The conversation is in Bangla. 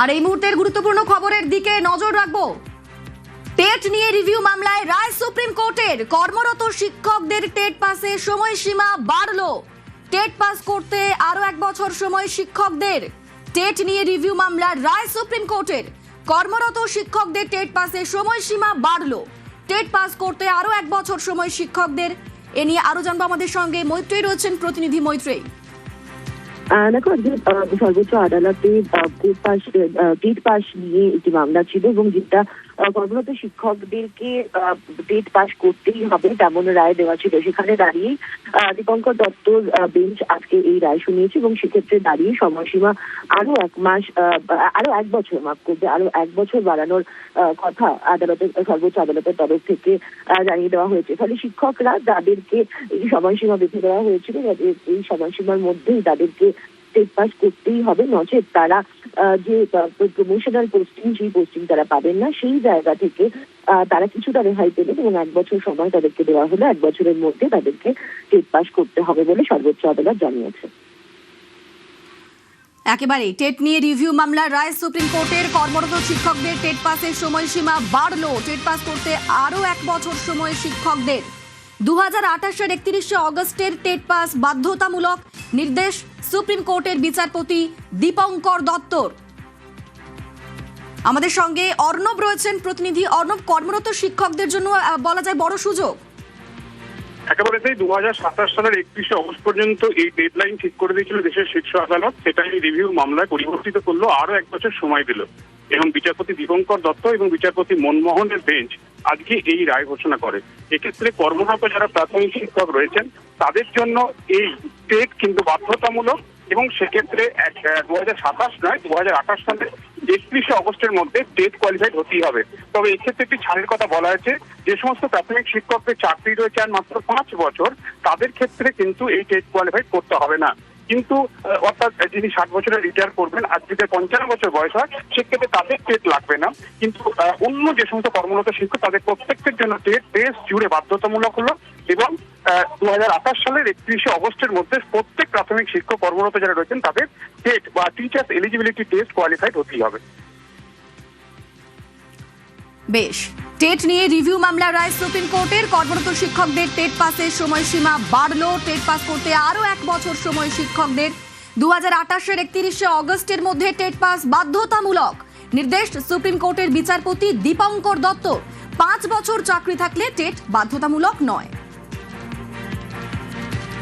আর এই মুহূর্তের গুরুত্বপূর্ণ খবরের দিকে নজর রাখবো। টেট নিয়ে রিভিউ মামলায় রায় সুপ্রিম কোর্টের। কর্মরত শিক্ষকদের টেট পাসে সময়সীমা বাড়লো। টেট পাস করতে আরো 1 বছর সময় শিক্ষকদের। টেট নিয়ে রিভিউ মামলার রায় সুপ্রিম কোর্টের। কর্মরত শিক্ষকদের টেট পাসে সময়সীমা বাড়লো। টেট পাস করতে আরো 1 বছর সময় শিক্ষকদের। এ নিয়ে আরো জানবো, আমাদের সঙ্গে মৈত্রী রয়েছেন, প্রতিনিধি মৈত্রী। দেখো, সর্বোচ্চ আদালতে টেট পাস নিয়ে একটি মামলা ছিল এবং যেটা কর্মরত শিক্ষকদেরকে টেট পাস করতেই হবে তেমন রায় দেওয়া ছিল। সেখানে দাঁড়িয়ে দীপঙ্কর দত্তর বেঞ্চ আজকে এই রায় শুনিয়েছে এবং সেক্ষেত্রে দাঁড়িয়ে সময়সীমা আরো 1 মাস, আরো 1 বছর, মাফ করবে, আরো 1 বছর বাড়ানোর কথা আদালতের, সর্বোচ্চ আদালতের তরফ থেকে জানিয়ে দেওয়া হয়েছে। ফলে শিক্ষকরা যাদেরকে এই সময়সীমা বেঁধে দেওয়া হয়েছিল, এই সময়সীমার মধ্যেই তাদেরকে টেট পাস করতেই হবে, নচেত তারা যে প্রমোশনাল পোস্টিং, সেই পোস্টিং তারা পাবেন না। সেই জায়গা থেকে তারা কিছুটা রেহাই পেলেন এবং 1 বছর সময় তাদেরকে দেওয়া হলো। 1 বছরের মধ্যে তাদেরকে টেট পাস করতে হবে বলে সর্বোচ্চ আদালত জানিয়েছে। একেবারে টেট নিয়ে রিভিউ মামলার রায় সুপ্রিম কোর্টের। কর্মরত শিক্ষকদের টেট পাসের সময়সীমা বাড়লো। টেট পাস করতে আরো 1 বছর সময় শিক্ষকদের। 2028 এর 31 অগস্টের টেট পাস বাধ্যতামূলক, নির্দেশ সুপ্রিম কোর্টের বিচারপতি দীপঙ্কর দত্তর। আমাদের সঙ্গে অর্ণব রয়েছেন, প্রতিনিধি অর্ণব। কর্মরত শিক্ষকদের জন্য বলা যায় বড় সুযোগ। একেবারে 2027 সালের 31 অগস্ট পর্যন্ত এই ডেডলাইন ঠিক করে দিয়েছিল দেশের শীর্ষ আদালত। সেটাই রিভিউ মামলায় পরিবর্তিত করলো, আরো 1 বছর সময় দিল এবং বিচারপতি দীপঙ্কর দত্ত এবং বিচারপতি মনমোহনের বেঞ্চ আজকে এই রায় ঘোষণা করে। এক্ষেত্রে কর্মরত যারা প্রাথমিক শিক্ষক রয়েছেন তাদের জন্য এই টেট কিন্তু বাধ্যতামূলক এবং সেক্ষেত্রে 2027 নয়, 2028 সালের 31 অগস্টের মধ্যে টেট কোয়ালিফাইড হতেই হবে। তবে এক্ষেত্রে একটি ছাড়ের কথা বলা হয়েছে। যে সমস্ত প্রাথমিক শিক্ষকদের চাকরি রয়েছে আর মাত্র 5 বছর, তাদের ক্ষেত্রে কিন্তু এই টেট কোয়ালিফাইড করতে হবে না। কিন্তু অর্থাৎ যিনি 60 বছরে রিটায়ার করবেন আর যদি 55 বছর বয়স হয়, সেক্ষেত্রে তাদের টেট লাগবে না। কিন্তু অন্য যে সমস্ত কর্মরত শিক্ষক, তাদের প্রত্যেকের জন্য টেট দেশ জুড়ে বাধ্যতামূলক হলো এবং 2028 সালের 31 অগস্টের মধ্যে প্রত্যেক প্রাথমিক শিক্ষক কর্মরত যারা রয়েছেন তাদের টেট বা টিচার্স এলিজিবিলিটি টেস্ট কোয়ালিফাইড হতেই হবে। বেশ, টেট নিয়ে রিভিউ মামলা রায় সুপ্রিম কোর্টের। কর্মরত শিক্ষকদের টেট পাসের সময়সীমা বাড়লো। টেট পাস করতে আরো 1 বছর সময় শিক্ষকদের। 2028 এর 31 অগস্টের মধ্যে টেট পাস বাধ্যতামূলক, নির্দেশ সুপ্রিম কোর্টের বিচারপতি দীপঙ্কর দত্ত। 5 বছর চাকরি থাকলে টেট বাধ্যতামূলক নয়।